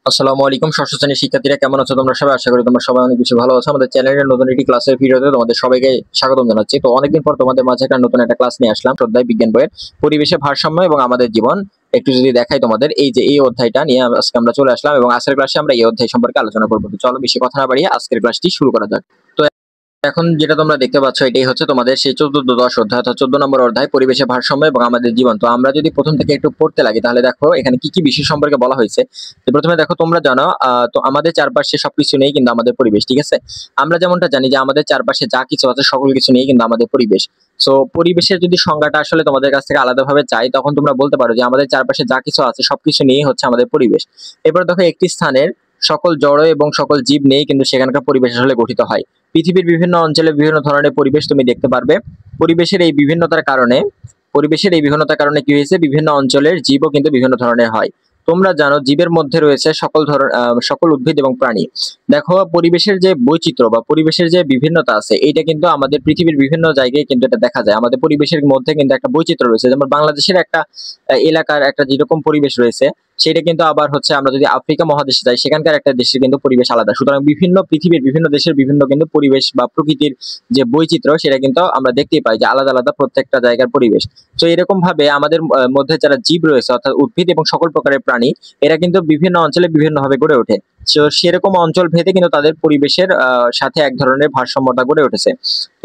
আসসালামু আলাইকুম ষষ্ঠ শ্রেণীর শিক্ষার্থীরা, কেমন আছো তোমরা সবাই? আশা করি তোমরা সবাই অনেক বেশি ভালো আছো। আমাদের চ্যানেলের নতুন একটি ক্লাসের ভিডিওতে তোমাদের সবাইকে স্বাগতম জানাচ্ছি। তো অনেকদিন পর তোমাদের মাঝে একটা নতুন একটা ক্লাস নিয়ে আসলাম, অধ্যায় বিজ্ঞান বইয়ের পরিবেশের ভারসাম্য এবং আমাদের জীবন। একটু যদি দেখাই তোমাদের, এই যে এই অধ্যায়টা নিয়ে আজকে আমরা চলে আসলাম এবং আজকের ক্লাসে আমরা এই অধ্যায় সম্পর্কে আলোচনা করবো। তো চলো বেশি কথা না বাড়িয়ে আজকের ক্লাসটি শুরু করা যাক। তো এখন যেটা তোমরা দেখতে পাচ্ছ এটাই হচ্ছে তোমাদের সেই 14-10 অধ্যায়, অর্থাৎ 14 নম্বর অধ্যায় পরিবেশের ভারসাম্য এবং আমাদের জীবন। তো আমরা যদি প্রথম থেকে একটু পড়তে লাগি তাহলে দেখো এখানে কি কি বিষয় সম্পর্কে বলা হয়েছে। তো প্রথমে দেখো, তোমরা জানো তো আমাদের চারপাশে সবকিছু নেই কিন্তু আমাদের পরিবেশ, ঠিক আছে। আমরা যেমনটা জানি যে আমাদের চারপাশে যা কিছু আছে সকল কিছু নেই কিন্তু আমাদের পরিবেশ। সো পরিবেশের যদি সংজ্ঞাটা আসলে তোমাদের কাছ থেকে আলাদাভাবে চাই, তখন তোমরা বলতে পারো যে আমাদের চারপাশে যা কিছু আছে সবকিছু নিয়ে হচ্ছে আমাদের পরিবেশ। এরপর দেখো, একটি স্থানের সকল জড় এবং সকল জীব নেই কিন্তু সেখানকার পরিবেশ আসলে গঠিত হয়। পৃথিবীর বিভিন্ন অঞ্চলে বিভিন্ন ধরনের পরিবেশ তুমি দেখতে পারবে। পরিবেশের এই বিভিন্নতার কারণে কি হয়েছে, বিভিন্ন অঞ্চলের জীবও কিন্তু বিভিন্ন ধরনের হয়। তোমরা জানো জীবের মধ্যে রয়েছে সকল উদ্ভিদ এবং প্রাণী। দেখো পরিবেশের যে বৈচিত্র্য বা পরিবেশের যে বিভিন্নতা আছে, এটা কিন্তু আমাদের পৃথিবীর বিভিন্ন জায়গায় কিন্তু এটা দেখা যায়। আমাদের পরিবেশের মধ্যে কিন্তু একটা বৈচিত্র্য রয়েছে। যেমন বাংলাদেশের একটা এলাকার একটা যেরকম পরিবেশ রয়েছে, সেটা কিন্তু আবার হচ্ছে আমরা যদি আফ্রিকা মহাদেশে যাই সেখানকার একটা দেশের কিন্তু পরিবেশ আলাদা। সুতরাং পৃথিবীর বিভিন্ন দেশের বিভিন্ন কিন্তু পরিবেশ বা প্রকৃতির যে বৈচিত্র্য সেটা কিন্তু আমরা দেখতেই পাই যে আলাদা আলাদা প্রত্যেকটা জায়গার পরিবেশ। তো এরকম ভাবে আমাদের মধ্যে যারা জীব রয়েছে অর্থাৎ উদ্ভিদ এবং সকল প্রকারের প্রাণী, এরা কিন্তু বিভিন্ন অঞ্চলে বিভিন্ন ভাবে গড়ে ওঠে। তো সেরকম অঞ্চল ভেদে কিন্তু তাদের পরিবেশের সাথে এক ধরনের ভারসাম্যতা গড়ে উঠেছে।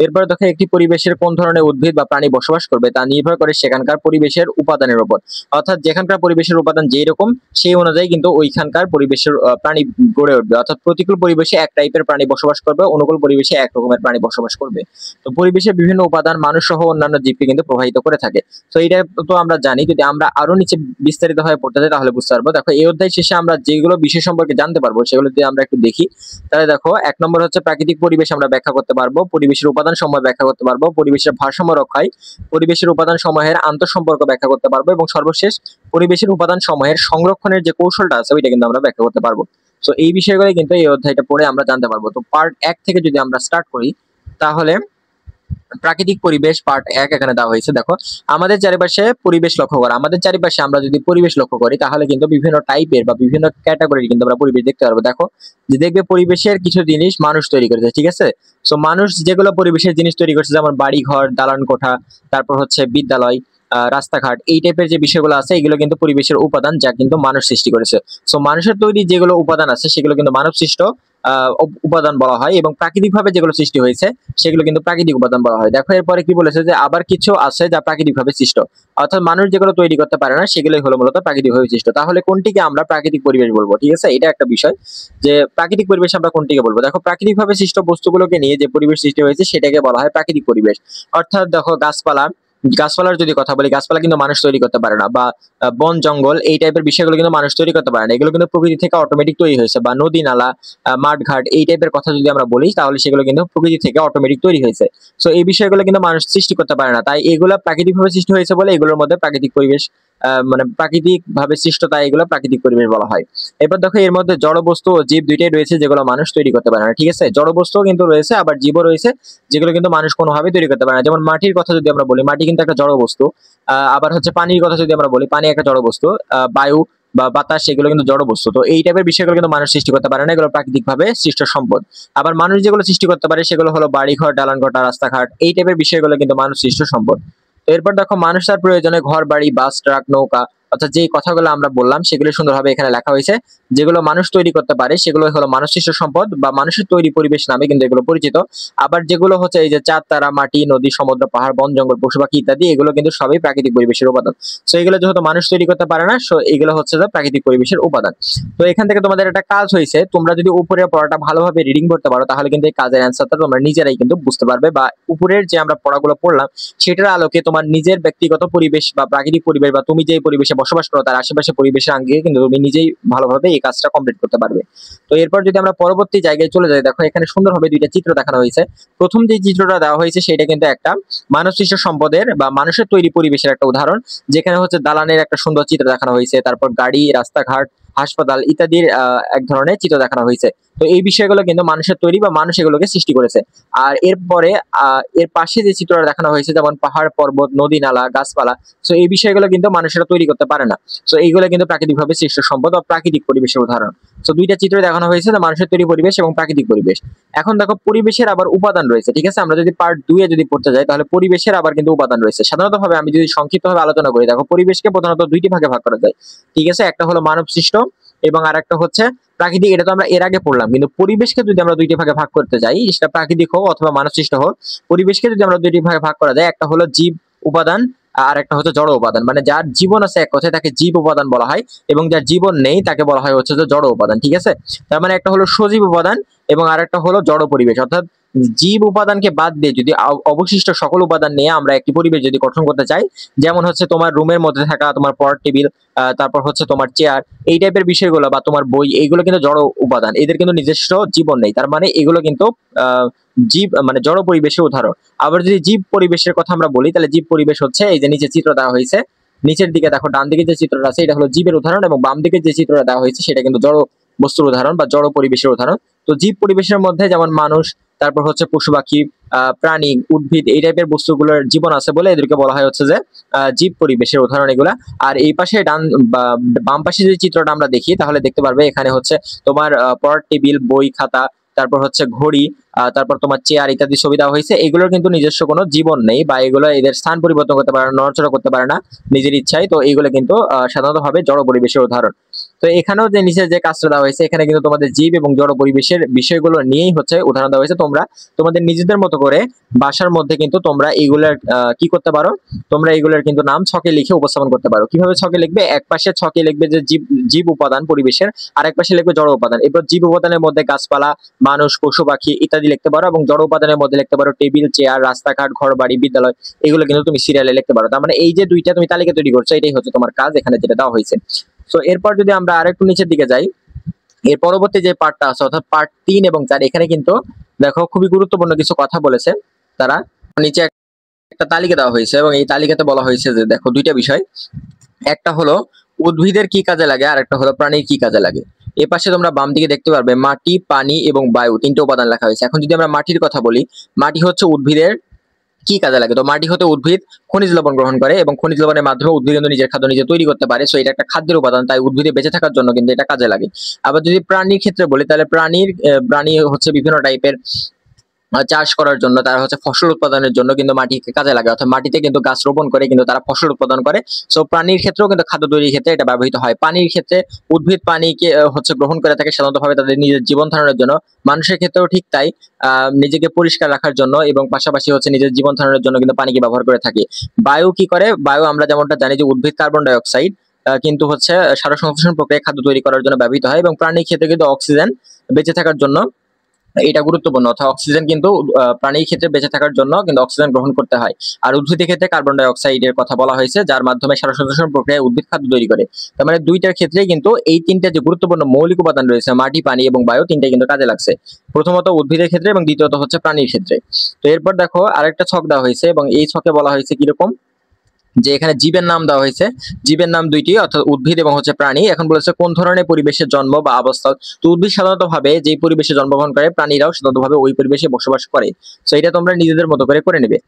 এরপরে দেখো, একটি পরিবেশের কোন ধরনের উদ্ভিদ বা প্রাণী বসবাস করবে তা নির্ভর করে সেখানকার পরিবেশের উপাদানের উপর। অর্থাৎ যেখানকার পরিবেশের উপাদান যেই রকম সেই অনুযায়ী কিন্তু ওইখানকার পরিবেশের প্রাণী গড়ে উঠবে। অর্থাৎ প্রতিকূল পরিবেশে এক টাইপের প্রাণী বসবাস করবে, অনুকূল পরিবেশে এক রকমের প্রাণী বসবাস করবে। তো পরিবেশের বিভিন্ন উপাদান মানুষ সহ অন্যান্য জীবকে কিন্তু প্রভাবিত করে থাকে। তো এটা তো আমরা জানি, যদি আমরা আরো নিচে বিস্তারিত ভাবে পড়তে যাই তাহলে বুঝতে পারবো। দেখো এই অধ্যায় শেষে আমরা যেগুলো বিষয় সম্পর্কে জানতে পারবো সেগুলো যদি আমরা একটু দেখি, তাহলে দেখো 1 নম্বর হচ্ছে প্রাকৃতিক পরিবেশ আমরা ব্যাখ্যা করতে পারবো, পরিবেশের উপাদান সমূহ ব্যাখ্যা করতে পারবো, পরিবেশের ভারসাম্য রক্ষায় পরিবেশের উপাদান সমূহের আন্তঃসম্পর্ক ব্যাখ্যা করতে পারবো, এবং সর্বশেষ পরিবেশের উপাদান সমূহের সংরক্ষণের যে কৌশলটা আছে ওইটা কিন্তু আমরা ব্যাখ্যা করতে পারবো। তো এই বিষয়গুলো কিন্তু এই অধ্যায়টা পড়ে আমরা জানতে পারবো। তো পার্ট 1 থেকে যদি আমরা স্টার্ট করি, তাহলে প্রাকৃতিক পরিবেশ পার্ট 1 এখানে দেওয়া হয়েছে। দেখো আমাদের চারিপাশে পরিবেশ লক্ষ্য করা, আমাদের চারিপাশে আমরা যদি পরিবেশ লক্ষ্য করি তাহলে কিন্তু বিভিন্ন টাইপের বা বিভিন্ন ক্যাটাগরির কিন্তু আমরা পরিবেশ দেখতে পারবো। দেখো যে দেখবে পরিবেশের কিছু জিনিস মানুষ তৈরি করেছে, ঠিক আছে। সো মানুষ যেগুলো পরিবেশের জিনিস তৈরি করছে, যেমন বাড়ি ঘর, দালান কোঠা, তারপর হচ্ছে বিদ্যালয়, রাস্তাঘাট, এই টাইপের যে বিষয়গুলো আছে এগুলো কিন্তু পরিবেশের উপাদান যা কিন্তু মানুষ সৃষ্টি করেছে। সো মানুষের তৈরি যেগুলো উপাদান আছে সেগুলো কিন্তু মানব সৃষ্ট উপাদান বলা হয়, এবং প্রাকৃতিক ভাবে যেগুলো সৃষ্টি হয়েছে সেগুলো কিন্তু প্রাকৃতিক উপাদান বলা হয়। দেখো এরপরে কি বলেছে যে আবার কিছু আছে যা প্রাকৃতিক ভাবে সৃষ্ট, অর্থাৎ মানুষ যেগুলো তৈরি করতে পারে না সেগুলোই হলো মূলত প্রাকৃতিক ভাবে সৃষ্ট। তাহলে কোনটিকে আমরা প্রাকৃতিক পরিবেশ বলবো, ঠিক আছে, এটা একটা বিষয় যে প্রাকৃতিক পরিবেশ আমরা কোনটিকে বলবো। দেখো প্রাকৃতিক ভাবে সৃষ্ট বস্তুগুলোকে নিয়ে যে পরিবেশ সৃষ্টি হয়েছে সেটাকে বলা হয় প্রাকৃতিক পরিবেশ। অর্থাৎ দেখো গাছপালার যদি কথা বলি, গাছপালা কিন্তু মানুষ তৈরি করতে পারে না, বা বন জঙ্গল এই টাইপের বিষয়গুলো কিন্তু মানুষ তৈরি করতে পারে না, এগুলো কিন্তু প্রকৃতি থেকে অটোমেটিক তৈরি হয়েছে। বা নদী নালা, মাঠ ঘাট এই টাইপের কথা যদি আমরা বলি তাহলে সেগুলো কিন্তু প্রকৃতি থেকে অটোমেটিক তৈরি হয়েছে। সো এই বিষয়গুলো কিন্তু মানুষ সৃষ্টি করতে পারে না, তাই এগুলো প্রাকৃতিক ভাবে সৃষ্টি হয়েছে বলে এগুলোর মধ্যে প্রাকৃতিক পরিবেশ মানে প্রাকৃতিক ভাবে সৃষ্ট, তাই এগুলো প্রাকৃতিক পরিবেশ বলা হয়। এবার দেখো এর মধ্যে জড় বস্তু ও জীব দুইটাই রয়েছে যেগুলো মানুষ তৈরি করতে পারে না, ঠিক আছে। জড় বস্তুও কিন্তু রয়েছে আবার জীবও রয়েছে যেগুলো কিন্তু মানুষ কোনোভাবে তৈরি করতে পারে না। যেমন মাটির কথা যদি আমরা বলি, মাটি কিন্তু একটা জড় বস্তু। আবার হচ্ছে পানির কথা যদি আমরা বলি, পানি একটা জড় বস্তু। বায়ু বা বাতাস এগুলো কিন্তু জড় বস্তু। তো এই টাইপের বিষয়গুলো কিন্তু মানুষ সৃষ্টি করতে পারে না, এগুলো প্রাকৃতিক ভাবে সৃষ্ট সম্পদ। আবার মানুষ যেগুলো সৃষ্টি করতে পারে সেগুলো হলো বাড়িঘর, দালান কোঠা, রাস্তাঘাট এই টাইপের বিষয়গুলো কিন্তু মানুষ সৃষ্ট সম্পদ। তো এরপর দেখো মানুষ তার প্রয়োজনে ঘর বাড়ি, বাস, ট্রাক, নৌকা, অর্থাৎ যে কথাগুলো আমরা বললাম সেগুলো সুন্দরভাবে এখানে লেখা হয়েছে। যেগুলো মানুষ তৈরি করতে পারে সেগুলো হলো মানুষ সৃষ্ট সম্পদ বা মানুষের তৈরি পরিবেশ নামে কিন্তু এগুলো পরিচিত। আবার যেগুলো হচ্ছে এই যে চাঁদ তারা, মাটি, নদী, সমুদ্র, পাহাড়, বন জঙ্গল, পশু পাখি ইত্যাদি, এগুলো কিন্তু সবই প্রাকৃতিক পরিবেশের উপাদান। সো এগুলো যেহেতু মানুষ তৈরি করতে পারে না, সো এগুলো হচ্ছে যে প্রাকৃতিক পরিবেশের উপাদান। তো এখান থেকে তোমাদের একটা কাজ হয়েছে, তোমরা যদি উপরের পড়াটা ভালোভাবে রিডিং করতে পারো তাহলে কিন্তু এই কাজের অ্যান্সারটা তোমরা নিজেরাই কিন্তু বুঝতে পারবে, বা উপরের যে আমরা পড়াগুলো পড়লাম সেটার আলোকে তোমার নিজের ব্যক্তিগত পরিবেশ বা প্রাকৃতিক পরিবেশ বা তুমি যে পরিবেশে বসবাস করো তার আশেপাশে পরিবেশের আঙ্গিকে কিন্তু তুমি নিজেই ভালোভাবে এই কাজটা কমপ্লিট করতে পারবে। তো এরপর যদি আমরা পরবর্তী জায়গায় চলে যাই, দেখো এখানে সুন্দরভাবে দুইটা চিত্র দেখানো হয়েছে। প্রথম যে চিত্রটা দেওয়া হয়েছে সেটা কিন্তু একটা মানব সৃষ্ট সম্পদের বা মানুষের তৈরি পরিবেশের একটা উদাহরণ, যেখানে হচ্ছে দালানের একটা সুন্দর চিত্র দেখানো হয়েছে, তারপর গাড়ি, রাস্তাঘাট, হাসপাতাল ইত্যাদির এক ধরনের চিত্র দেখানো হয়েছে। তো এই বিষয়গুলো কিন্তু মানুষের তৈরি বা মানুষ এগুলোকে সৃষ্টি করেছে। আর এরপরে এর পাশে যে চিত্রটা দেখানো হয়েছে যেমন পাহাড় পর্বত নদী নালা গাছপালা, তো এই বিষয়গুলো কিন্তু মানুষেরা তৈরি করতে পারে না। তো এইগুলো কিন্তু প্রাকৃতিকভাবে সৃষ্ট সম্পদ বা প্রাকৃতিক পরিবেশের উদাহরণ। তো দুইটা চিত্র দেখানো হয়েছে, মানুষের তৈরি পরিবেশ এবং প্রাকৃতিক পরিবেশ। এখন দেখো পরিবেশের আবার উপাদান রয়েছে, ঠিক আছে? আমরা যদি পার্ট 2 এ যদি পড়তে যাই তাহলে পরিবেশের আবার কিন্তু উপাদান রয়েছে। সাধারণত ভাবে আমি যদি সংক্ষিপ্তভাবে আলোচনা করি, দেখো পরিবেশকে প্রধানত দুইটি ভাগে ভাগ করা যায়, ঠিক আছে? একটা হলো মানব সৃষ্ট এবং আরেকটা হচ্ছে প্রাকৃতিক। এটা তো আমরা এর আগে পড়লাম। কিন্তু পরিবেশকে যদি আমরা দুইটি ভাগে ভাগ করতে যাই, সেটা প্রাকৃতিক হোক অথবা মানব সৃষ্ট হোক, পরিবেশকে যদি আমরা দুইটি ভাগে ভাগ করা যায়, একটা হলো জীব উপাদান আর একটা হচ্ছে জড় উপাদান। মানে যার জীবন আছে এক কথায় তাকে জীব উপাদান বলা হয়, এবং যার জীবন নেই তাকে বলা হয় হচ্ছে যে জড় উপাদান, ঠিক আছে? তার মানে একটা হলো সজীব উপাদান এবং আরেকটা হলো জড় পরিবেশ। অর্থাৎ জীব উপাদানকে বাদ দিয়ে যদি অবশিষ্ট সকল উপাদান নিয়ে আমরা একটি পরিবেশ যদি গঠন করতে চাই, যেমন হচ্ছে তোমার রুমের মধ্যে থাকা তোমার পড়ার টেবিল, তারপর হচ্ছে তোমার চেয়ার, এই টাইপের বিষয়গুলো বা তোমার বই, এইগুলো কিন্তু জড় উপাদান, এদের কিন্তু নিজস্ব জীবন নেই। তার মানে এগুলো কিন্তু জীব মানে জড় পরিবেশের উদাহরণ। আবার যদি জীব পরিবেশের কথা আমরা বলি, তাহলে জীব পরিবেশ হচ্ছে এই যে নিচে চিত্র দেওয়া হয়েছে, নিচের দিকে দেখো ডান দিকে যে চিত্রটা আছে এটা হলো জীবের উদাহরণ, এবং বাম দিকে যে চিত্রটা দেওয়া হয়েছে সেটা কিন্তু জড় বস্তুর উদাহরণ বা জড় পরিবেশের উদাহরণ। তো জীব পরিবেশের মধ্যে যেমন মানুষ, তারপর হচ্ছে পশু পাখি, প্রাণী, উদ্ভিদ, এই টাইপের বস্তুগুলোর জীবন আছে বলে এদেরকে বলা হয় হচ্ছে যে জীব পরিবেশের উদাহরণ এগুলা। আর এই পাশে বাম পাশে যে চিত্রটা আমরা দেখি তাহলে দেখতে পারবে এখানে হচ্ছে তোমার পড়ার টেবিল, বই, খাতা, তারপর হচ্ছে ঘড়ি, তারপর তোমার চেয়ার ইত্যাদি ছবি দেওয়া হয়েছে। এগুলোর কিন্তু নিজস্ব কোনো জীবন নেই বা এগুলো এদের স্থান পরিবর্তন করতে পারে না, নড়াচড়া করতে পারে না নিজের ইচ্ছায়। তো এইগুলো কিন্তু সাধারণত ভাবে জড় পরিবেশের উদাহরণ। তো এখানেও যে নিচে যে কাজটা দেওয়া হয়েছে, এখানে কিন্তু তোমাদের জীব এবং জড় পরিবেশের বিষয়গুলো নিয়েই হচ্ছে উদাহরণ দেওয়া হয়েছে। তোমরা তোমাদের নিজেদের মতো করে বাসার মধ্যে কিন্তু তোমরা এইগুলোর কি করতে পারো, তোমরা এইগুলোর কিন্তু নাম ছকে লিখে উপস্থাপন করতে পারো। কিভাবে ছকে লিখবে? এক পাশে ছকে লিখবে যে জীব জীব উপাদান পরিবেশের, আর এক পাশে লিখবে জড় উপাদান। এরপর জীব উপাদানের মধ্যে গাছপালা, মানুষ, পশু পাখি ইত্যাদি লিখতে পারো, এবং জড় উপাদানের মধ্যে লিখতে পারো টেবিল, চেয়ার, রাস্তাঘাট, ঘর বাড়ি, বিদ্যালয়, এগুলো কিন্তু তুমি সিরিয়ালে লিখতে পারো। তার মানে এই যে দুইটা তুমি তালিকা তৈরি করছো, এটাই হচ্ছে তোমার কাজ এখানে যেটা দেওয়া হয়েছে। তো এরপর যদি আমরা আরেকটু নিচের দিকে যাই, এর পরবর্তী যে পার্টটা আছে অর্থাৎ পার্ট 3 এবং 4, এখানে কিন্তু দেখো খুবই গুরুত্বপূর্ণ কিছু কথা বলেছে তারা। নিচে একটা তালিকা দেওয়া হয়েছে এবং এই তালিকাতে বলা হয়েছে যে দেখো দুইটা বিষয়, একটা হলো উদ্ভিদের কি কাজে লাগে আর একটা হলো প্রাণীর কি কাজে লাগে। এ পাশে তোমরা বাম দিকে দেখতে পারবে মাটি, পানি এবং বায়ু তিনটে উপাদান লেখা হয়েছে। এখন যদি আমরা মাটির কথা বলি, মাটি হচ্ছে উদ্ভিদের কি কাজে লাগে। তো মাটি হতে উদ্ভিদ খনিজ লবণ গ্রহণ করে এবং খনিজ লবণের মাধ্যমে উদ্ভিদ কিন্তু নিজের খাদ্য নিজে তৈরি করতে পারে। সো এটা একটা খাদ্যের উপাদান, তাই উদ্ভিদে বেঁচে থাকার জন্য কিন্তু এটা কাজে লাগে। আবার যদি প্রাণীর ক্ষেত্রে বলি, তাহলে প্রাণী হচ্ছে বিভিন্ন টাইপের চাষ করার জন্য, তারা হচ্ছে ফসল উৎপাদনের জন্য কিন্তু মাটিকে কাজে লাগে, অর্থাৎ মাটিতে কিন্তু গাছ রোপণ করে কিন্তু তারা ফসল উৎপাদন করে। সো প্রাণীর ক্ষেত্রেও কিন্তু খাদ্য তৈরির ক্ষেত্রে এটা ব্যবহৃত হয়। পানির ক্ষেত্রে উদ্ভিদ পানিকে হচ্ছে গ্রহণ করে থাকে সাধারণত ভাবে তাদের নিজের জীবন ধারণের জন্য। মানুষের ক্ষেত্রেও ঠিক তাই, নিজেকে পরিষ্কার রাখার জন্য এবং পাশাপাশি হচ্ছে নিজের জীবন ধারণের জন্য কিন্তু পানিকে ব্যবহার করে থাকে। বায়ু কি করে? বায়ু আমরা যেমনটা জানি যে উদ্ভিদ কার্বন ডাই অক্সাইড কিন্তু হচ্ছে সালোকসংশ্লেষণ প্রক্রিয়ায় খাদ্য তৈরি করার জন্য ব্যবহৃত হয়, এবং প্রাণীর ক্ষেত্রে কিন্তু অক্সিজেন বেঁচে থাকার জন্য এটা গুরুত্বপূর্ণ। অর্থাৎ অক্সিজেন কিন্তু প্রাণীর ক্ষেত্রে বেঁচে থাকার জন্য কিন্তু অক্সিজেন গ্রহণ করতে হয়। আর উদ্ভিদের ক্ষেত্রে কার্বন ডাই অক্সাইডের কথা বলা হয়েছে, যার মাধ্যমে সালোকসংশ্লেষণ প্রক্রিয়ায় উদ্ভিদ খাদ্য তৈরি করে। তার মানে দুইটার ক্ষেত্রেই কিন্তু এই তিনটা যে গুরুত্বপূর্ণ মৌলিক উপাদান রয়েছে মাটি, পানি এবং বায়ু, তিনটাই কিন্তু কাজে লাগছে, প্রথমত উদ্ভিদের ক্ষেত্রে এবং দ্বিতীয়ত হচ্ছে প্রাণীর ক্ষেত্রে। তো এরপর দেখো আরেকটা ছক দেওয়া হয়েছে এবং এই ছকে বলা হয়েছে কিরকম, যে এখানে জীবের নাম দেওয়া হয়েছে। জীবের নাম দুইটি, অর্থাৎ উদ্ভিদ এবং হচ্ছে প্রাণী। এখন বলেছে কোন ধরনের পরিবেশের জন্ম বা অবস্থা। তো উদ্ভিদ সাধারণত ভাবে যে পরিবেশে জন্মগ্রহণ করে, প্রাণীরাও সাধারণত ভাবে ওই পরিবেশে বসবাস করে। তো এটা তোমরা নিজেদের মতো করে নেবে।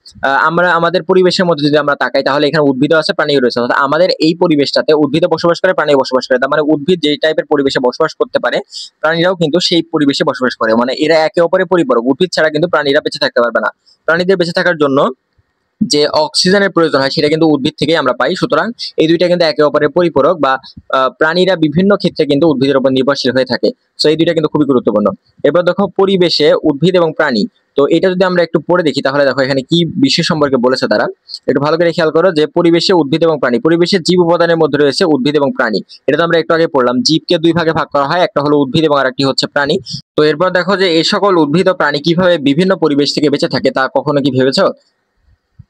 আমরা আমাদের পরিবেশের মধ্যে যদি আমরা তাকাই, তাহলে এখানে উদ্ভিদও আছে, প্রাণীও রয়েছে। অর্থাৎ আমাদের এই পরিবেশটাতে উদ্ভিদও বসবাস করে, প্রাণীও বসবাস করে। তার মানে উদ্ভিদ যেই টাইপের পরিবেশে বসবাস করতে পারে, প্রাণীরাও কিন্তু সেই পরিবেশে বসবাস করে। মানে এরা একে অপরের পরিপূরক। উদ্ভিদ ছাড়া কিন্তু প্রাণীরা বেঁচে থাকতে পারবে না। প্রাণীদের বেঁচে থাকার জন্য যে অক্সিজেনের প্রয়োজন হয় সেটা কিন্তু উদ্ভিদ থেকেই আমরা পাই। সুতরাং এই দুইটা কিন্তু একে অপরের পরিপূরক, বা প্রাণীরা বিভিন্ন ক্ষেত্রে কিন্তু উদ্ভিদের উপর নির্ভরশীল হয়ে থাকে। তো এই দুইটা কিন্তু খুবই গুরুত্বপূর্ণ। এবার দেখো পরিবেশে উদ্ভিদ এবং প্রাণী, তো এটা যদি আমরা একটু পড়ে দেখি তাহলে দেখো এখানে কি বিষয় সম্পর্কে বলেছে তারা, একটু ভালো করে খেয়াল করো। যে পরিবেশে উদ্ভিদ এবং প্রাণী, পরিবেশের জীব উপাদানের মধ্যে রয়েছে উদ্ভিদ এবং প্রাণী। এটা তো আমরা একটু আগে পড়লাম, জীবকে দুই ভাগে ভাগ করা হয়, একটা হলো উদ্ভিদ এবং আরেকটি হচ্ছে প্রাণী। তো এরপর দেখো যে এই সকল উদ্ভিদ ও প্রাণী কিভাবে বিভিন্ন পরিবেশ থেকে বেঁচে থাকে তা কখনো কি ভেবেছো?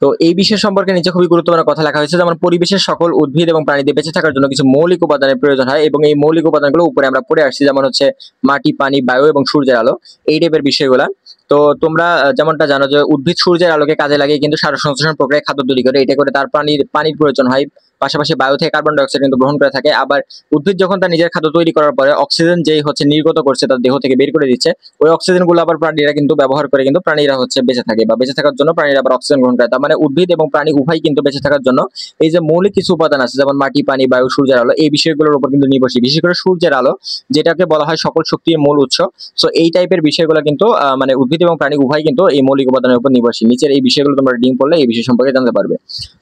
তো এই বিষয় সম্পর্কে নিচে খুবই গুরুত্বপূর্ণ কথা লেখা হয়েছে, যেমন পরিবেশের সকল উদ্ভিদ এবং প্রাণীদের বেঁচে থাকার জন্য কিছু মৌলিক উপাদানের প্রয়োজন হয়, এবং এই মৌলিক উপাদানগুলো উপরে আমরা পড়ে আসছি, যেমন হচ্ছে মাটি, পানি, বায়ু এবং সূর্যের আলো, এই টাইপের বিষয়গুলা। তো তোমরা যেমনটা জানো যে উদ্ভিদ সূর্যের আলোকে কাজে লাগিয়ে কিন্তু সালোকসংশ্লেষণ প্রক্রিয়ায় খাদ্য তৈরি করে, এটা করে তার পানির প্রয়োজন হয়। পাশাপাশি বায়ু থেকে কার্বন ডাই অক্সাইড কিন্তু গ্রহণ করে থাকে। আবার উদ্ভিদ যখন তার নিজের খাদ্য তৈরি করার পরে অক্সিজেন যেই হচ্ছে নির্গত করছে তার দেহ থেকে বের করে দিচ্ছে, ওই অক্সিজেন গুলো আবার প্রাণীরা কিন্তু ব্যবহার করে কিন্তু প্রাণীরা হচ্ছে বেঁচে থাকে, বা বেঁচে থাকার জন্য প্রাণীরা আবার অক্সিজেন গ্রহণ করে। তার মানে উদ্ভিদ এবং প্রাণী উভয় কিন্তু বেঁচে থাকার জন্য এই যে মৌলিক কিছু উপাদান আছে যেমন মাটি, পানি, বায়ু, সূর্যের আলো, এই বিষয়গুলোর উপর কিন্তু নির্ভরশীল। বিশেষ করে সূর্যের আলো, যেটাকে বলা হয় সকল শক্তির মূল উৎস। সো এই টাইপের বিষয়গুলো কিন্তু মানে উদ্ভিদ এবং প্রাণী উভয় কিন্তু এই মৌলিক উপাদানের উপর নির্ভরশীল। নিচের এই বিষয়গুলো তোমরা রিডিং পড়লে এই বিষয় সম্পর্কে জানতে পারবে।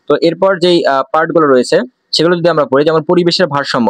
তো এরপর যেই পার্ট গুলো রয়েছে সেগুলো যদি আমরা পড়ি, যেমন পরিবেশের ভারসাম্য।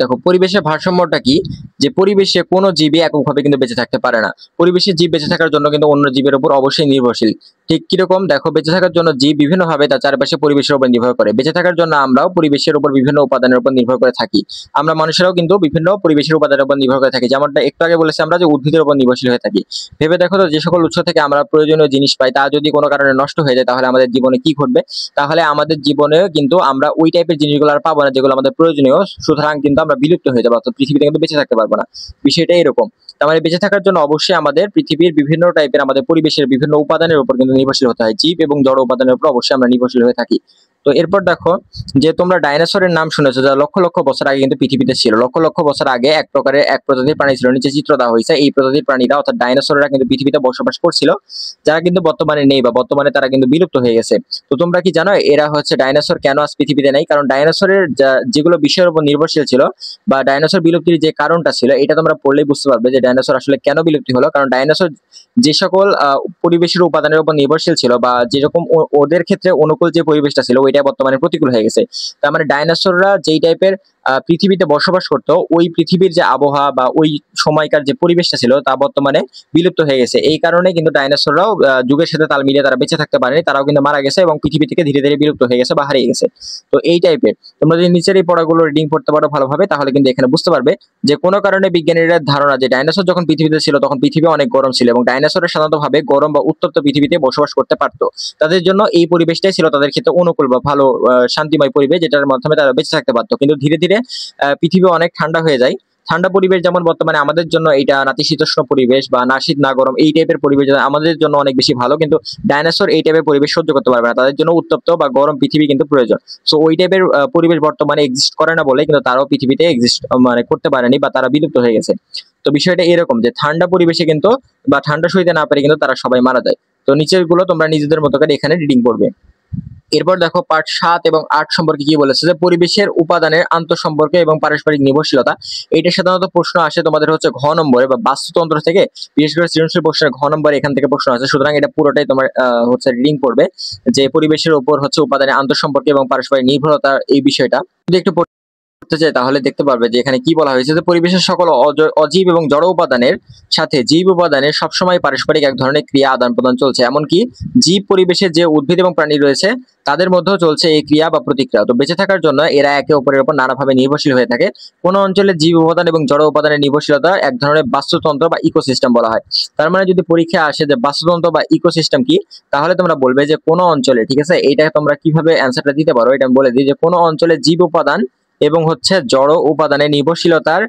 দেখো পরিবেশের ভারসাম্যটা কি, যে পরিবেশে কোনো জীবই এককভাবে কিন্তু বেঁচে থাকতে পারে না। পরিবেশের জীব বেঁচে থাকার জন্য কিন্তু অন্য জীবের উপর অবশ্যই নির্ভরশীল। ঠিক কিরকম, দেখো বেঁচে থাকার জন্য জীব বিভিন্নভাবে তার চারপাশে পরিবেশের উপর নির্ভর করে। বেঁচে থাকার জন্য আমরাও পরিবেশের উপর বিভিন্ন উপাদানের উপর নির্ভর করে থাকি। আমরা মানুষেরাও কিন্তু বিভিন্ন পরিবেশের উপাদানের উপর নির্ভর করে থাকি। যেমনটা একটু আগে বলেছি আমরা যে উদ্ভিদের উপর নির্ভরশীল হয়ে থাকি। ভেবে দেখো তো, যে সকল উৎস থেকে আমরা প্রয়োজনীয় জিনিস পাই তা যদি কোনো কারণে নষ্ট হয়ে যায় তাহলে আমাদের জীবনে কি ঘটবে? তাহলে আমাদের জীবনে কিন্তু আমরা ওই টাইপের জিনিসগুলো আর পাবো না যেগুলো আমাদের প্রয়োজনীয়। সুতরাং কিন্তু আমরা বিলুপ্ত হয়ে যাবো, অর্থাৎ পৃথিবীতে কিন্তু বেঁচে থাকতে পারবো না। বিষয়টা এরকম। তার মানে বেঁচে থাকার জন্য অবশ্যই আমাদের পৃথিবীর বিভিন্ন টাইপের আমাদের পরিবেশের বিভিন্ন উপাদানের উপর কিন্তু নির্ভরশীল হতে হয়। জীব এবং জড় উপাদানের উপর অবশ্যই আমরা নির্ভরশীল হয়ে থাকি। তো এরপর দেখো, যে তোমরা ডাইনোসরের নাম শুনেছো, যা লক্ষ লক্ষ বছর আগে কিন্তু পৃথিবীতে ছিল। লক্ষ লক্ষ বছর আগে এক প্রজাতির প্রাণী ছিল। নিচে চিত্র দেওয়া হয়েছে। এই প্রজাতির প্রাণীরা অর্থাৎ ডাইনোসররা কিন্তু পৃথিবীতে বসবাস করছিল, যারা কিন্তু বর্তমানে নেই, বা বর্তমানে তারা কিন্তু বিলুপ্ত হয়ে গেছে। তো তোমরা কি জানো এরা হচ্ছে ডাইনোসর কেন আজ পৃথিবীতে নেই? কারণ ডাইনোসরের যেগুলো বিষয়ের উপর নির্ভরশীল ছিল, বা ডাইনোসর বিলুপ্তির যে কারণটা ছিল, এটা তোমরা পড়লেই বুঝতে পারবে যে ডাইনোসর আসলে কেন বিলুপ্তি হলো। কারণ ডাইনোসর যে সকল পরিবেশের উপাদানের উপর নির্ভরশীল ছিল, বা যেরকম ওদের ক্ষেত্রে অনুকূল যে পরিবেশটা ছিল ওইটা বর্তমানে প্রতিকূল হয়ে গেছে। তার মানে ডাইনোসররা যেই টাইপের পৃথিবীতে বসবাস করতো, ওই পৃথিবীর যে আবহাওয়া বা ওই সময়কার যে পরিবেশটা ছিল তা বর্তমানে বিলুপ্ত হয়ে গেছে। এই কারণে কিন্তু ডাইনোসররাও যুগের সাথে তাল মিলিয়ে তারা বেঁচে থাকতে পারেনি, তারাও কিন্তু মারা গেছে এবং পৃথিবী থেকে ধীরে ধীরে বিলুপ্ত হয়ে গেছে বা হারিয়ে গেছে। তো এই টাইপের তোমরা যদি নিচের এই পড়াগুলো রিডিং পড়তে পারো ভালোভাবে, তাহলে কিন্তু এখানে বুঝতে পারবে যে কোনো কারণে বিজ্ঞানীরা ধারণা যে ডাইনোসর যখন পৃথিবীতে ছিল তখন পৃথিবী অনেক গরম ছিল, এবং ডাইনোসরের সাধারণতভাবে গরম বা উত্তপ্ত পৃথিবীতে বসবাস করতে পারতো। তাদের জন্য এই পরিবেশটাই ছিল তাদের ক্ষেত্রে অনুকূল বা ভালো শান্তিময় পরিবেশ, যেটার মাধ্যমে তারা বেঁচে থাকতে পারতো। কিন্তু ধীরে ধীরে পৃথিবী অনেক ঠান্ডা হয়ে যায়। ঠান্ডা পরিবেশ যেমন বর্তমানে আমাদের জন্য এটা নাতিশীতোষ্ণ পরিবেশ, বা না শীত না গরম, এই টাইপের পরিবেশ আমাদের জন্য অনেক বেশি ভালো। কিন্তু ডাইনোসর এই টাইপের পরিবেশ সহ্য করতে পারবে না, তাদের জন্য উত্তপ্ত বা গরম পৃথিবী কিন্তু প্রয়োজন। সো ওই টাইপের পরিবেশ বর্তমানে এক্সিস্ট করে না বলে কিন্তু তারাও পৃথিবীতে এক্সিস্ট মানে করতে পারেনি, বা তারা বিলুপ্ত হয়ে গেছে। তো বিষয়টা এরকম যে ঠান্ডা পরিবেশে কিন্তু, বা ঠান্ডা সইতে না পারে কিন্তু তারা সবাই মারা যায়। তো নিচের গুলো তোমরা নিজেদের মতো করে এখানে রিডিং করবে। এরপর দেখো পার্ট 7 এবং 8 সম্পর্কে কি বলেছে, যে পরিবেশের উপাদানের আন্তঃসম্পর্ক এবং পারস্পরিক নির্ভরশীলতা। এটা সাধারণত প্রশ্ন আসে তোমাদের হচ্ছে ঘ নম্বরে বা বাস্তুতন্ত্র থেকে, বিশেষ করে সৃজনশীল প্রশ্নের ঘ নম্বরে এখান থেকে প্রশ্ন আছে। সুতরাং এটা পুরোটাই তোমার হচ্ছে রিডিং করবে, যে পরিবেশের উপর হচ্ছে উপাদানের আন্তঃসম্পর্ক এবং পারস্পরিক নির্ভরতা এই বিষয়টা যদি একটু করতে চাই তাহলে দেখতে পারবে যে এখানে কি বলা হয়েছে, যে পরিবেশের সকল অজীব এবং জড় উপাদানের সাথে জীব উপাদানের সবসময় পারস্পরিক এক ধরনের ক্রিয়া আদান প্রদান চলছে। এমনকি জীব পরিবেশের যে উদ্ভিদ এবং প্রাণী রয়েছে তাদের মধ্যেও চলছে এই ক্রিয়া বা প্রতিক্রিয়া। তো বেঁচে থাকার জন্য এরা একে অপরের উপর নানাভাবে নির্ভরশীল হয়ে থাকে। কোন অঞ্চলে জীব উপাদান এবং জড় উপাদানের নির্ভরশীলতা এক ধরনের বাস্তুতন্ত্র বা ইকোসিস্টেম বলা হয়। তার মানে যদি পরীক্ষা আসে যে বাস্তুতন্ত্র বা ইকোসিস্টেম কি, তাহলে তোমরা বলবে যে কোন অঞ্চলে, ঠিক আছে, এইটা তোমরা কিভাবে অ্যান্সারটা দিতে পারো এটা আমি বলে দিই, যে কোন অঞ্চলে জীব উপাদান এবং হচ্ছে জড় উপাদানের নির্ভরশীলতার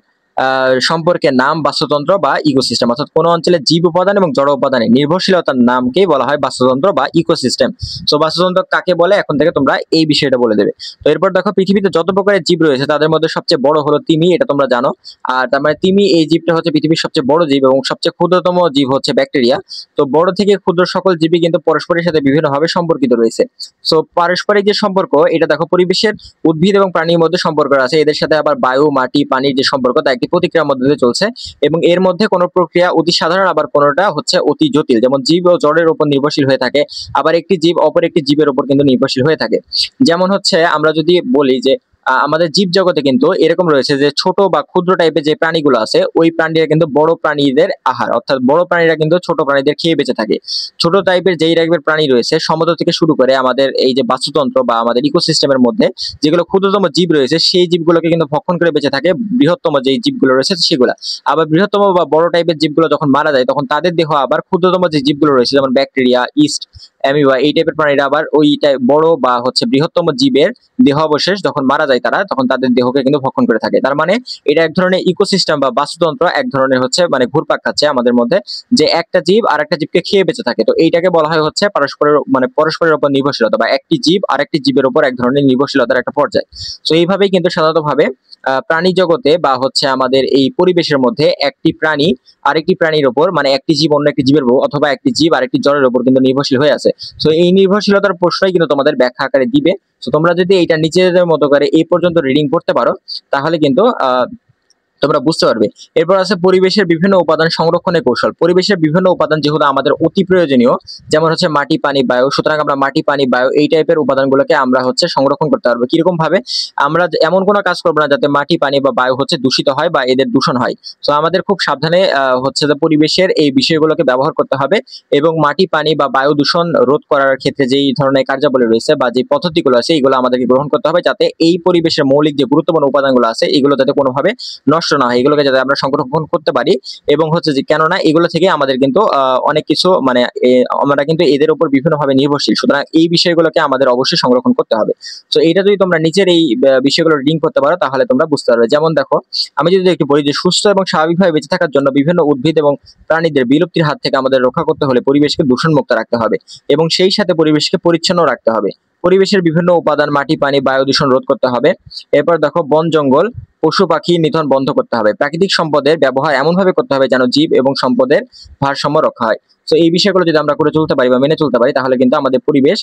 সম্পর্কের নাম বাস্তুতন্ত্র বা ইকোসিস্টেম। অর্থাৎ কোন অঞ্চলে জীব উপাদান এবং জড় উপাদানের নির্ভরশীলতার নামকেই বলা হয় বাস্তুতন্ত্র বা ইকোসিস্টেম। সো বাস্তুতন্ত্র কাকে বলে এখন থেকে তোমরা এই বিষয়টা বলে দেবে। তো এরপর দেখো, পৃথিবীতে যত প্রকারের জীব রয়েছে তাদের মধ্যে সবচেয়ে বড় হলো তিমি, এটা তোমরা জানো। আর তার মানে তিমি এই জীবটা হচ্ছে পৃথিবীর সবচেয়ে বড় জীব, এবং সবচেয়ে ক্ষুদ্রতম জীব হচ্ছে ব্যাকটেরিয়া। তো বড় থেকে ক্ষুদ্র সকল জীবই কিন্তু পরস্পরের সাথে বিভিন্নভাবে সম্পর্কিত রয়েছে। সো পারস্পরিক যে সম্পর্ক, এটা দেখো পরিবেশের উদ্ভিদ এবং প্রাণীর মধ্যে সম্পর্ক আছে, এদের সাথে আবার বায়ু, মাটি, পানির যে সম্পর্ক তা একটি প্রতিক্রিয়ার মধ্যে দিয়ে চলছে, এবং এর মধ্যে কোনো প্রক্রিয়া অতি সাধারণ আবার কোনোটা হচ্ছে অতি জটিল। যেমন জীব ও জড়ের উপর নির্ভরশীল হয়ে থাকে, আবার একটি জীব অপর একটি জীবের উপর কিন্তু নির্ভরশীল হয়ে থাকে। যেমন হচ্ছে আমরা যদি বলি যে আমাদের জীব জগতে কিন্তু এরকম রয়েছে যে ছোট বা ক্ষুদ্র টাইপের যে প্রাণীগুলো আছে ওই প্রাণীরা কিন্তু বড় প্রাণীদের আহার, অর্থাৎ বড় প্রাণীরা কিন্তু ছোট প্রাণীদের খেয়ে বেঁচে থাকে। ছোট টাইপের যেই টাইপের প্রাণী রয়েছে সমুদ্র থেকে শুরু করে আমাদের এই যে বাস্তুতন্ত্র বা আমাদের ইকোসিস্টেমের মধ্যে যেগুলো ক্ষুদ্রতম জীব রয়েছে সেই জীবগুলোকে কিন্তু ভক্ষণ করে বেঁচে থাকে বৃহত্তম যেই জীবগুলো রয়েছে সেগুলা। আবার বৃহত্তম বা বড় টাইপের জীবগুলো যখন মারা যায় তখন তাদের দেহ আবার ক্ষুদ্রতম যে জীবগুলো রয়েছে যেমন ব্যাকটেরিয়া, ইস্ট, অ্যামিবা এই টাইপের প্রাণীরা আবার ওই বড় বা হচ্ছে বৃহত্তম জীবের দেহ অবশেষ যখন মারা যায় তারা, তখন তাদের দেহকে কিন্তু ভক্ষণ করে থাকে। তার মানে এটা এক ধরনের ইকোসিস্টেম বা বাস্তুতন্ত্র এক ধরনের হচ্ছে মানে ঘুরপাক খাচ্ছে আমাদের মধ্যে, যে একটা জীব আর একটা জীবকে খেয়ে বেঁচে থাকে। তো এইটাকে বলা হয় হচ্ছে পরস্পরের উপর নির্ভরশীলতা, বা একটি জীব আরেকটি জীবের উপর এক ধরনের নির্ভরশীলতার একটা পর্যায়। তো এইভাবেই কিন্তু সাধারণত ভাবে প্রাণী জগতে বা হচ্ছে আমাদের এই পরিবেশের মধ্যে একটি প্রাণী আরেকটি প্রাণীর উপর, মানে একটি জীব অন্য একটি জীবের উপর অথবা একটি জীব আরেকটি জলের উপর কিন্তু নির্ভরশীল হয়ে আছে। তো এই নির্ভরশীলতার প্রশ্নই কিন্তু তোমাদের ব্যাখ্যা আকারে দিবে। তো তোমরা যদি এইটা নিজেদের মতো করে এই পর্যন্ত রিডিং করতে পারো তাহলে কিন্তু তোমরা বুঝতে পারবে। এরপর আছে পরিবেশের বিভিন্ন উপাদান সংরক্ষণের কৌশল। পরিবেশের বিভিন্ন উপাদান যেহেতু আমাদের অতি প্রয়োজনীয়, যেমন হচ্ছে মাটি, পানি, বায়ু, সুতরাং আমরা মাটি, পানি, বায়ু এই টাইপের উপাদানগুলোকে আমরা হচ্ছে সংরক্ষণ করতে পারবো। কিরকম ভাবে? আমরা এমন কোনো কাজ করবো না যাতে মাটি, পানি বা বায়ু হচ্ছে দূষিত হয় বা এদের দূষণ হয়। তো আমাদের খুব সাবধানে হচ্ছে যে পরিবেশের এই বিষয়গুলোকে ব্যবহার করতে হবে, এবং মাটি, পানি বা বায়ু দূষণ রোধ করার ক্ষেত্রে যেই ধরনের কার্যাবলী রয়েছে বা যে পদ্ধতিগুলো আছে এগুলো আমাদেরকে গ্রহণ করতে হবে, যাতে এই পরিবেশের মৌলিক যে গুরুত্বপূর্ণ উপাদানগুলো আছে এগুলো যাতে কোনোভাবে নষ্ট না হয়, এগুলোকে যাতে আমরা সংরক্ষণ করতে পারি। এবং হচ্ছে যে কেননা এগুলো থেকে আমাদের কিন্তু অনেক কিছু মানে আমরা কিন্তু এদের উপর বিভিন্নভাবে নির্ভরশীল, সুতরাং এই বিষয়গুলোকে আমাদের অবশ্যই সংরক্ষণ করতে হবে। তো এটা যদি তোমরা নিজের এই বিষয়গুলো রিডিং করতে পারো তাহলে তোমরা বুঝতে পারবে। যেমন দেখো, আমি যদি একটু বলি যে সুস্থ এবং স্বাভাবিকভাবে বেঁচে থাকার জন্য বিভিন্ন উদ্ভিদ এবং প্রাণীদের বিলুপ্তির হাত থেকে আমাদের রক্ষা করতে হলে পরিবেশকে দূষণমুক্ত রাখতে হবে এবং সেই সাথে পরিবেশকে পরিচ্ছন্ন রাখতে হবে। পরিবেশের বিভিন্ন উপাদান মাটি, পানি, বায়ু দূষণ রোধ করতে হবে। এরপর দেখো, বন জঙ্গল, পশু পাখি নিধন বন্ধ করতে হবে। প্রাকৃতিক সম্পদের ব্যবহার এমন ভাবে করতে হবে যেন জীব এবং সম্পদের ভারসাম্য রক্ষা হয়। তো এই বিষয়গুলো যদি আমরা করে চলতে পারি বা মেনে চলতে পারি তাহলে কিন্তু আমাদের পরিবেশ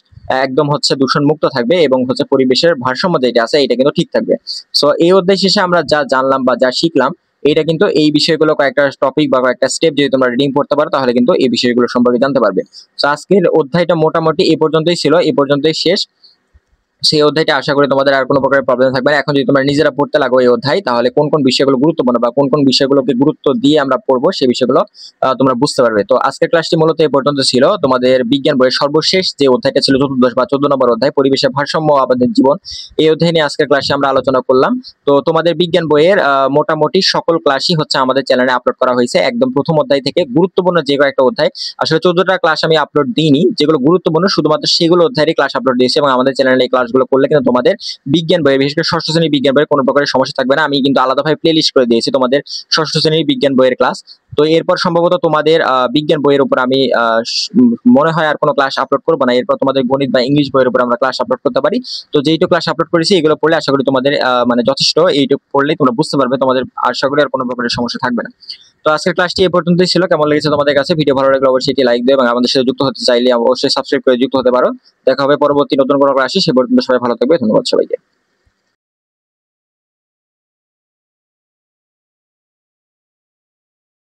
একদম হচ্ছে দূষণ মুক্ত থাকবে এবং হচ্ছে পরিবেশের ভারসাম্য যেটা আছে এটা কিন্তু ঠিক থাকবে। সো এই অধ্যায় শেষে আমরা যা জানলাম বা যা শিখলাম এটা কিন্তু এই বিষয়গুলো কয়েকটা টপিক বা কয়েকটা স্টেপ যদি তোমরা রিডিং পড়তে পারো তাহলে কিন্তু এই বিষয়গুলো সম্পর্কে জানতে পারবে। তো আজকের অধ্যায়টা মোটামুটি এই পর্যন্তই ছিল, এই পর্যন্তই শেষ। সেই অধ্যায়টা আশা করি তোমাদের আর কোনো প্রকারের প্রবলেম থাকবে না। এখন যদি তোমরা নিজেরা পড়তে লাগো এই অধ্যায় তাহলে কোন কোন বিষয়গুলো গুরুত্বপূর্ণ বা কোন কোন বিষয়গুলোকে গুরুত্ব দিয়ে আমরা পড়বো সেই বিষয়গুলো তোমরা বুঝতে পারবে। তো আজকের ক্লাসটি মূলত এই পর্যন্ত ছিল। তোমাদের বিজ্ঞান বইয়ের সর্বশেষ যে অধ্যায়টা ছিল চতুর্দশ বা 14 নম্বর অধ্যায়, পরিবেশের ভারসাম্য আমাদের জীবন, এই অধ্যায় নিয়ে আজকের ক্লাসে আমরা আলোচনা করলাম। তো তোমাদের বিজ্ঞান বইয়ের মোটামুটি সকল ক্লাসই হচ্ছে আমাদের চ্যানেলে আপলোড করা হয়েছে, একদম প্রথম অধ্যায় থেকে গুরুত্বপূর্ণ যে কয়েকটা অধ্যায়, আসলে 14টা ক্লাস আমি আপলোড দিইনি, যেগুলো গুরুত্বপূর্ণ শুধুমাত্র সেগুলো অধ্যায়েরই ক্লাস আপলোড দিয়েছি। এবং আমাদের চ্যানেলে এই ক্লাসগুলো করলে কিন্তু তোমাদের বিজ্ঞান বইয়ের, বিশেষ করে ষষ্ঠ শ্রেণীর বিজ্ঞান বইয়ের কোনো প্রকারের সমস্যা থাকবে না। আমি কিন্তু আলাদাভাবে প্লে লিস্ট করে দিয়েছি তোমাদের ষষ্ঠ শ্রেণীর বিজ্ঞান বইয়ের ক্লাস। তো এরপর সম্ভবত তোমাদের বিজ্ঞান বইয়ের উপর আমি মনে হয় আর কোনো ক্লাস আপলোড করবো না। এরপর তোমাদের গণিত বা ইংলিশ বইয়ের উপর আমরা ক্লাস আপলোড করতে পারি। তো যেইটুকু ক্লাস আপলোড করেছি এগুলো পড়লে আশা করি তোমাদের মানে যথেষ্ট, এইটুকু পড়লেই তোমরা বুঝতে পারবে, তোমাদের আশা করি আর কোনো প্রকারের সমস্যা থাকবে না। তো আজকের ক্লাসটি এই পর্যন্তই ছিল। কেমন লেগেছে তোমাদের কাছে? ভিডিও ভালো লাগলে অবশ্যই একটি লাইক দিও এবং আমাদের সাথে যুক্ত হতে চাইলে অবশ্যই সাবস্ক্রাইব করে যুক্ত হতে পারো। দেখা হবে পরবর্তী নতুন কোনো ক্লাসে, সে পর্যন্ত সবাই ভালো থাকবে। ধন্যবাদ সবাইকে।